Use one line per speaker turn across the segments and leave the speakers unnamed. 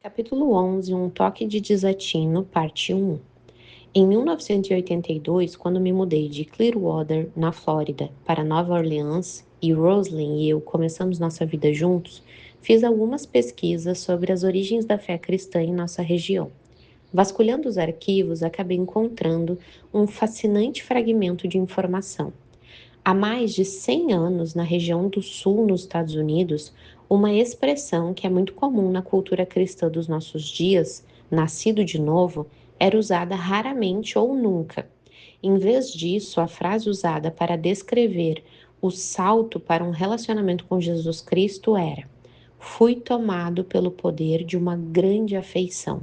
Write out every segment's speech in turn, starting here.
Capítulo 11. Um toque de desatino, parte 1. Em 1982, quando me mudei de Clearwater, na Flórida, para Nova Orleans, e Roslyn e eu começamos nossa vida juntos, fiz algumas pesquisas sobre as origens da fé cristã em nossa região. Vasculhando os arquivos, acabei encontrando um fascinante fragmento de informação. Há mais de 100 anos, na região do Sul, nos Estados Unidos, uma expressão que é muito comum na cultura cristã dos nossos dias, nascido de novo, era usada raramente ou nunca. Em vez disso, a frase usada para descrever o salto para um relacionamento com Jesus Cristo era: fui tomado pelo poder de uma grande afeição.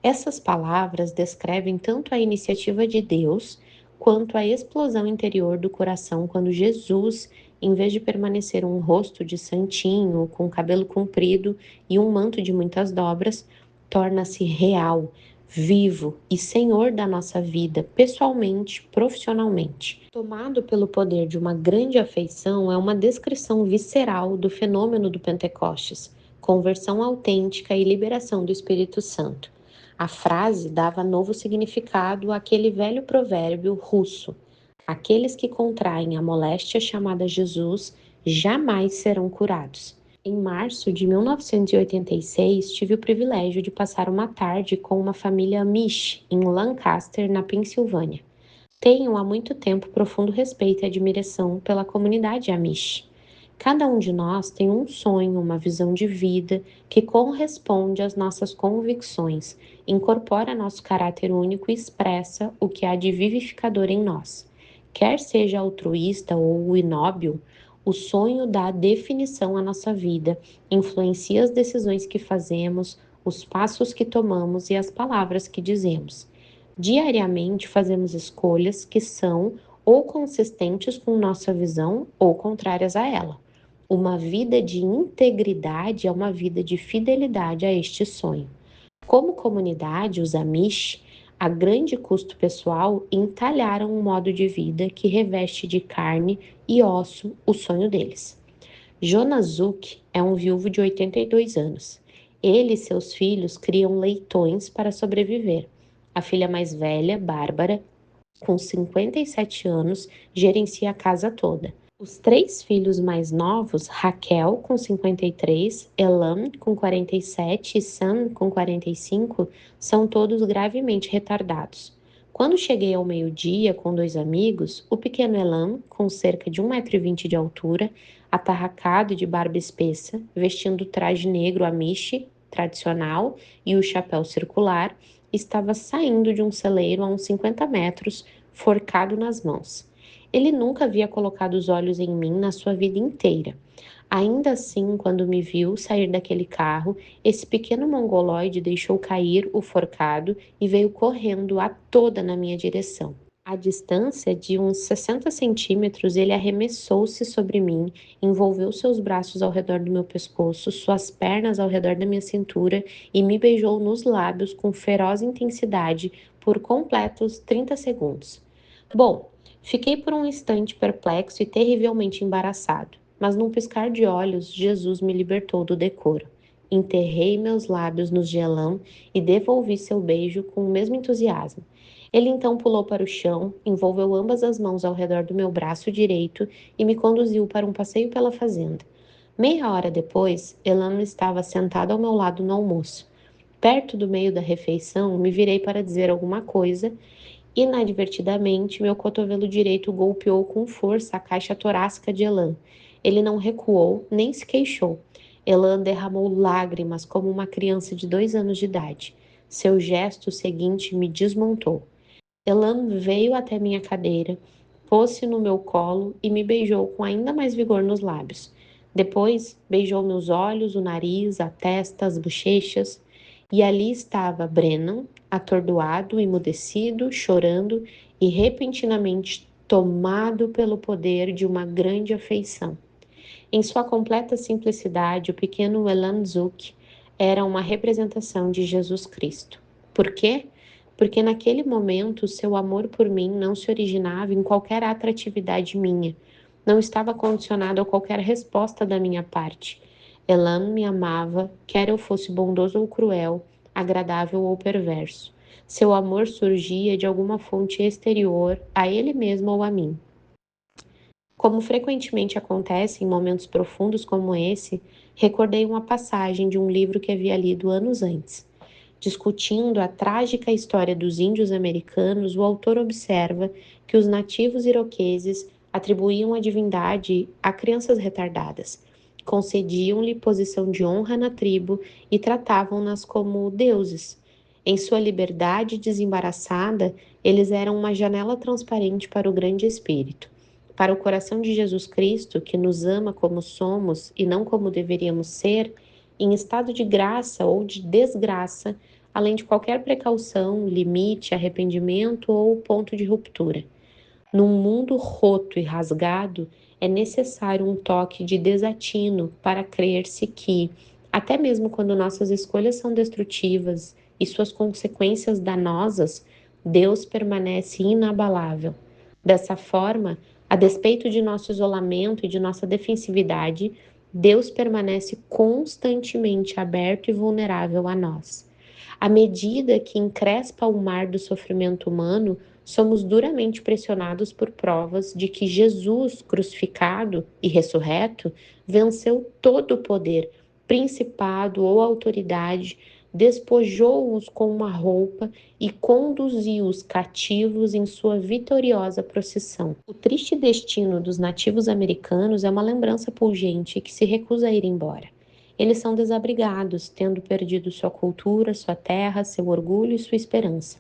Essas palavras descrevem tanto a iniciativa de Deus quanto a explosão interior do coração quando Jesus, em vez de permanecer um rosto de santinho, com cabelo comprido e um manto de muitas dobras, torna-se real, vivo e senhor da nossa vida, pessoalmente, profissionalmente. Tomado pelo poder de uma grande afeição é uma descrição visceral do fenômeno do Pentecostes, conversão autêntica e liberação do Espírito Santo. A frase dava novo significado àquele velho provérbio russo: aqueles que contraem a moléstia chamada Jesus jamais serão curados. Em março de 1986, tive o privilégio de passar uma tarde com uma família Amish em Lancaster, na Pensilvânia. Tenho há muito tempo profundo respeito e admiração pela comunidade Amish. Cada um de nós tem um sonho, uma visão de vida que corresponde às nossas convicções, incorpora nosso caráter único e expressa o que há de vivificador em nós. Quer seja altruísta ou inóbil, o sonho dá definição à nossa vida, influencia as decisões que fazemos, os passos que tomamos e as palavras que dizemos. Diariamente fazemos escolhas que são ou consistentes com nossa visão ou contrárias a ela. Uma vida de integridade é uma vida de fidelidade a este sonho. Como comunidade, os Amish, a grande custo pessoal, entalharam um modo de vida que reveste de carne e osso o sonho deles. Jonas Zook é um viúvo de 82 anos. Ele e seus filhos criam leitões para sobreviver. A filha mais velha, Bárbara, com 57 anos, gerencia a casa toda. Os três filhos mais novos, Raquel, com 53, Elam, com 47 e Sam, com 45, são todos gravemente retardados. Quando cheguei ao meio-dia com dois amigos, o pequeno Elam, com cerca de 1,20 m de altura, atarracado de barba espessa, vestindo o traje negro amish tradicional e o chapéu circular, estava saindo de um celeiro a uns 50 metros, forcado nas mãos. Ele nunca havia colocado os olhos em mim na sua vida inteira. Ainda assim, quando me viu sair daquele carro, esse pequeno mongoloide deixou cair o forcado e veio correndo a toda na minha direção. À distância de uns 60 centímetros, ele arremessou-se sobre mim, envolveu seus braços ao redor do meu pescoço, suas pernas ao redor da minha cintura e me beijou nos lábios com feroz intensidade por completos 30 segundos. Bom, fiquei por um instante perplexo e terrivelmente embaraçado, mas num piscar de olhos, Jesus me libertou do decoro. Enterrei meus lábios no gelão e devolvi seu beijo com o mesmo entusiasmo. Ele então pulou para o chão, envolveu ambas as mãos ao redor do meu braço direito e me conduziu para um passeio pela fazenda. Meia hora depois, Elan estava sentado ao meu lado no almoço. Perto do meio da refeição, me virei para dizer alguma coisa. Inadvertidamente, meu cotovelo direito golpeou com força a caixa torácica de Elan. Ele não recuou, nem se queixou. Elan derramou lágrimas como uma criança de 2 anos de idade. Seu gesto seguinte me desmontou. Elan veio até minha cadeira, pôs-se no meu colo e me beijou com ainda mais vigor nos lábios. Depois, beijou meus olhos, o nariz, a testa, as bochechas. E ali estava Brennan, atordoado, emudecido, chorando e repentinamente tomado pelo poder de uma grande afeição. Em sua completa simplicidade, o pequeno Elan Zook era uma representação de Jesus Cristo. Por quê? Porque naquele momento seu amor por mim não se originava em qualquer atratividade minha, não estava condicionado a qualquer resposta da minha parte. Elam me amava, quer eu fosse bondoso ou cruel, agradável ou perverso. Seu amor surgia de alguma fonte exterior a ele mesmo ou a mim. Como frequentemente acontece em momentos profundos como esse, recordei uma passagem de um livro que havia lido anos antes. Discutindo a trágica história dos índios americanos, o autor observa que os nativos iroqueses atribuíam a divindade a crianças retardadas, concediam-lhe posição de honra na tribo e tratavam-nas como deuses. Em sua liberdade desembaraçada, eles eram uma janela transparente para o grande espírito. Para o coração de Jesus Cristo, que nos ama como somos e não como deveríamos ser, em estado de graça ou de desgraça, além de qualquer precaução, limite, arrependimento ou ponto de ruptura. Num mundo roto e rasgado, é necessário um toque de desatino para crer-se que, até mesmo quando nossas escolhas são destrutivas e suas consequências danosas, Deus permanece inabalável. Dessa forma, a despeito de nosso isolamento e de nossa defensividade, Deus permanece constantemente aberto e vulnerável a nós. À medida que encrespa o mar do sofrimento humano, somos duramente pressionados por provas de que Jesus, crucificado e ressurreto, venceu todo o poder, principado ou autoridade, despojou-os com uma roupa e conduziu os cativos em sua vitoriosa procissão. O triste destino dos nativos americanos é uma lembrança pungente que se recusa a ir embora. Eles são desabrigados, tendo perdido sua cultura, sua terra, seu orgulho e sua esperança.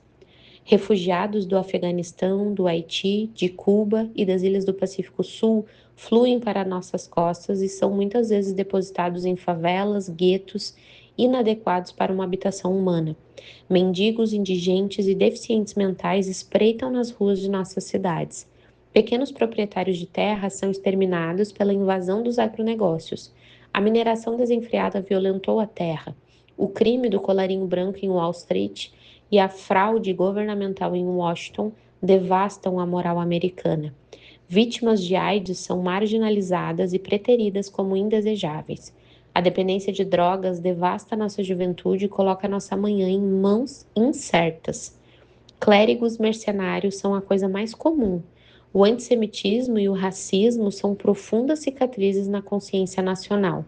Refugiados do Afeganistão, do Haiti, de Cuba e das ilhas do Pacífico Sul fluem para nossas costas e são muitas vezes depositados em favelas, guetos, inadequados para uma habitação humana. Mendigos, indigentes e deficientes mentais espreitam nas ruas de nossas cidades. Pequenos proprietários de terra são exterminados pela invasão dos agronegócios. A mineração desenfreada violentou a terra. O crime do colarinho branco em Wall Street e a fraude governamental em Washington devastam a moral americana. Vítimas de AIDS são marginalizadas e preteridas como indesejáveis. A dependência de drogas devasta nossa juventude e coloca nossa manhã em mãos incertas. Clérigos mercenários são a coisa mais comum. O antissemitismo e o racismo são profundas cicatrizes na consciência nacional.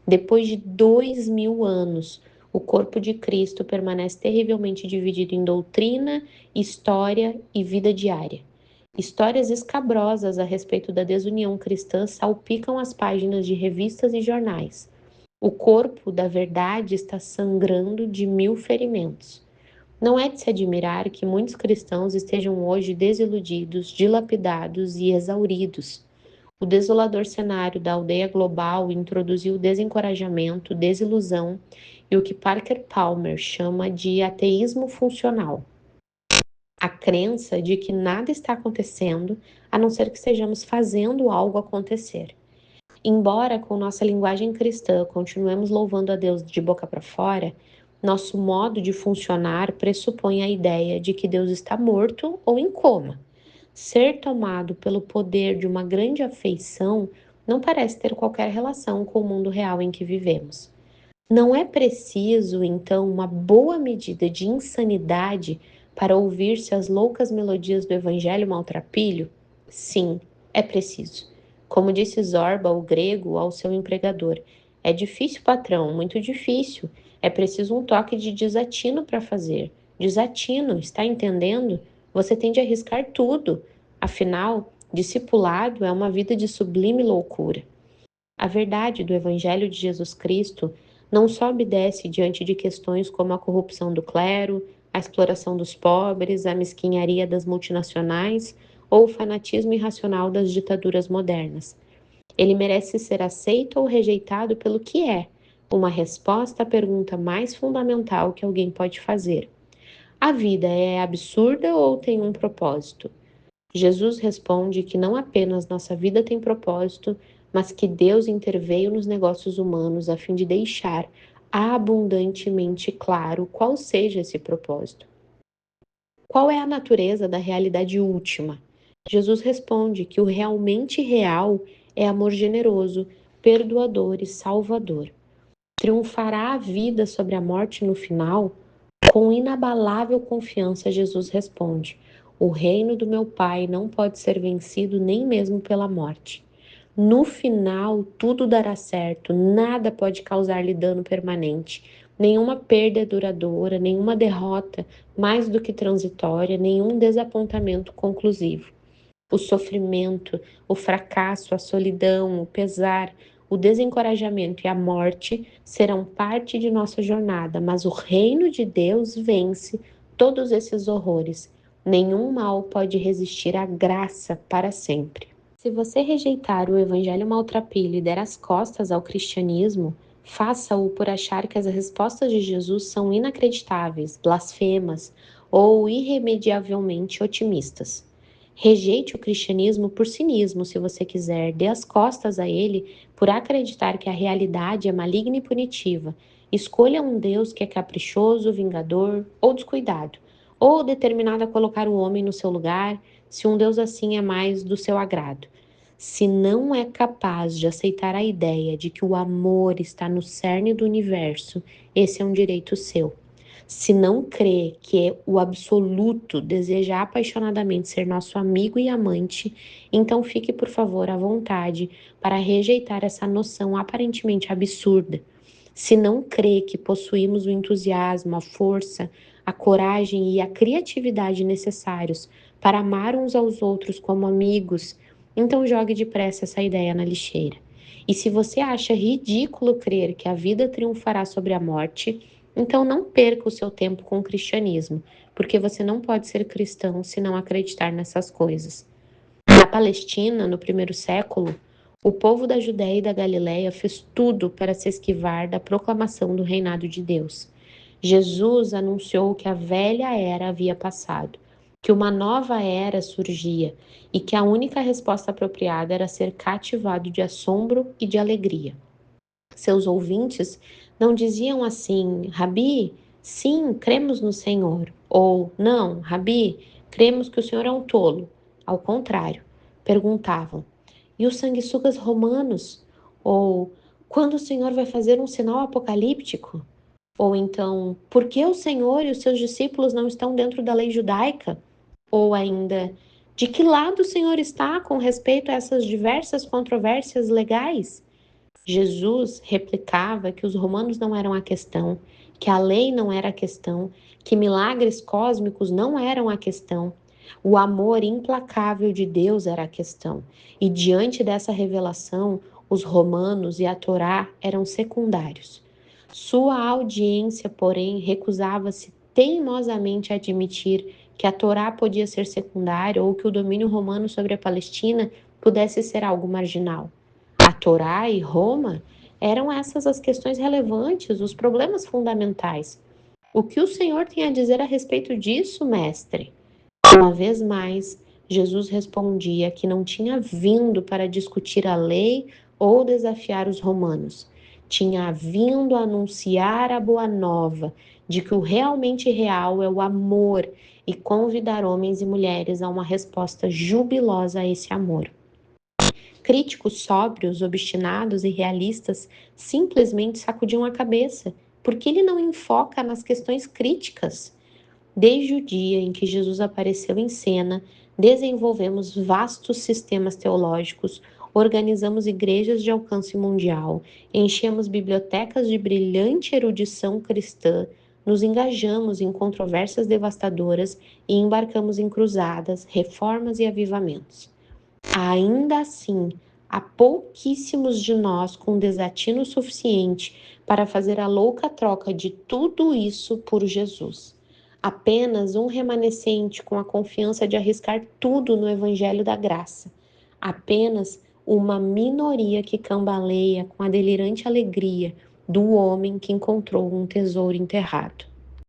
Depois de 2000 anos, o corpo de Cristo permanece terrivelmente dividido em doutrina, história e vida diária. Histórias escabrosas a respeito da desunião cristã salpicam as páginas de revistas e jornais. O corpo da verdade está sangrando de 1000 ferimentos. Não é de se admirar que muitos cristãos estejam hoje desiludidos, dilapidados e exauridos. O desolador cenário da aldeia global introduziu desencorajamento, desilusão e o que Parker Palmer chama de ateísmo funcional. A crença de que nada está acontecendo a não ser que estejamos fazendo algo acontecer. Embora com nossa linguagem cristã continuemos louvando a Deus de boca para fora, nosso modo de funcionar pressupõe a ideia de que Deus está morto ou em coma. Ser tomado pelo poder de uma grande afeição não parece ter qualquer relação com o mundo real em que vivemos. Não é preciso, então, uma boa medida de insanidade para ouvir-se as loucas melodias do evangelho maltrapilho? Sim, é preciso. Como disse Zorba, o grego, ao seu empregador, é difícil, patrão, muito difícil. É preciso um toque de desatino para fazer. Desatino, está entendendo? Você tem de arriscar tudo. Afinal, discipulado é uma vida de sublime loucura. A verdade do Evangelho de Jesus Cristo não só obedece diante de questões como a corrupção do clero, a exploração dos pobres, a mesquinharia das multinacionais ou o fanatismo irracional das ditaduras modernas. Ele merece ser aceito ou rejeitado pelo que é, uma resposta à pergunta mais fundamental que alguém pode fazer. A vida é absurda ou tem um propósito? Jesus responde que não apenas nossa vida tem propósito, mas que Deus interveio nos negócios humanos a fim de deixar abundantemente claro qual seja esse propósito. Qual é a natureza da realidade última? Jesus responde que o realmente real é amor generoso, perdoador e salvador. Triunfará a vida sobre a morte no final? Com inabalável confiança, Jesus responde: O reino do meu Pai não pode ser vencido nem mesmo pela morte. No final, tudo dará certo, nada pode causar-lhe dano permanente, nenhuma perda é duradoura, nenhuma derrota mais do que transitória, nenhum desapontamento conclusivo. O sofrimento, o fracasso, a solidão, o pesar, o desencorajamento e a morte serão parte de nossa jornada, mas o reino de Deus vence todos esses horrores. Nenhum mal pode resistir à graça para sempre. Se você rejeitar o evangelho maltrapilho e der as costas ao cristianismo, faça-o por achar que as respostas de Jesus são inacreditáveis, blasfemas ou irremediavelmente otimistas. Rejeite o cristianismo por cinismo, se você quiser, dê as costas a ele por acreditar que a realidade é maligna e punitiva. Escolha um Deus que é caprichoso, vingador ou descuidado, ou determinado a colocar o homem no seu lugar, se um Deus assim é mais do seu agrado. Se não é capaz de aceitar a ideia de que o amor está no cerne do universo, esse é um direito seu. Se não crê que o absoluto deseja apaixonadamente ser nosso amigo e amante, então fique, por favor, à vontade para rejeitar essa noção aparentemente absurda. Se não crê que possuímos o entusiasmo, a força, a coragem e a criatividade necessários para amar uns aos outros como amigos, então jogue depressa essa ideia na lixeira. E se você acha ridículo crer que a vida triunfará sobre a morte, então não perca o seu tempo com o cristianismo, porque você não pode ser cristão se não acreditar nessas coisas. Na Palestina, no primeiro século, o povo da Judéia e da Galiléia fez tudo para se esquivar da proclamação do reinado de Deus. Jesus anunciou que a velha era havia passado, que uma nova era surgia e que a única resposta apropriada era ser cativado de assombro e de alegria. Seus ouvintes não diziam assim: Rabi, sim, cremos no Senhor. Ou, não, Rabi, cremos que o Senhor é um tolo. Ao contrário, perguntavam: e os sanguessugas romanos? Ou, quando o Senhor vai fazer um sinal apocalíptico? Ou então, por que o Senhor e os seus discípulos não estão dentro da lei judaica? Ou ainda, de que lado o Senhor está com respeito a essas diversas controvérsias legais? Jesus replicava que os romanos não eram a questão, que a lei não era a questão, que milagres cósmicos não eram a questão. O amor implacável de Deus era a questão. E diante dessa revelação, os romanos e a Torá eram secundários. Sua audiência, porém, recusava-se teimosamente a admitir que a Torá podia ser secundária ou que o domínio romano sobre a Palestina pudesse ser algo marginal. A Torá e Roma eram essas as questões relevantes, os problemas fundamentais. O que o Senhor tem a dizer a respeito disso, mestre? Uma vez mais, Jesus respondia que não tinha vindo para discutir a lei ou desafiar os romanos. Tinha vindo anunciar a boa nova de que o realmente real é o amor e convidar homens e mulheres a uma resposta jubilosa a esse amor. Críticos sóbrios, obstinados e realistas simplesmente sacudiam a cabeça, porque ele não enfoca nas questões críticas. Desde o dia em que Jesus apareceu em cena, desenvolvemos vastos sistemas teológicos, organizamos igrejas de alcance mundial, enchemos bibliotecas de brilhante erudição cristã, nos engajamos em controvérsias devastadoras e embarcamos em cruzadas, reformas e avivamentos. Ainda assim, há pouquíssimos de nós com desatino suficiente para fazer a louca troca de tudo isso por Jesus. Apenas um remanescente com a confiança de arriscar tudo no Evangelho da Graça. Apenas uma minoria que cambaleia com a delirante alegria do homem que encontrou um tesouro enterrado.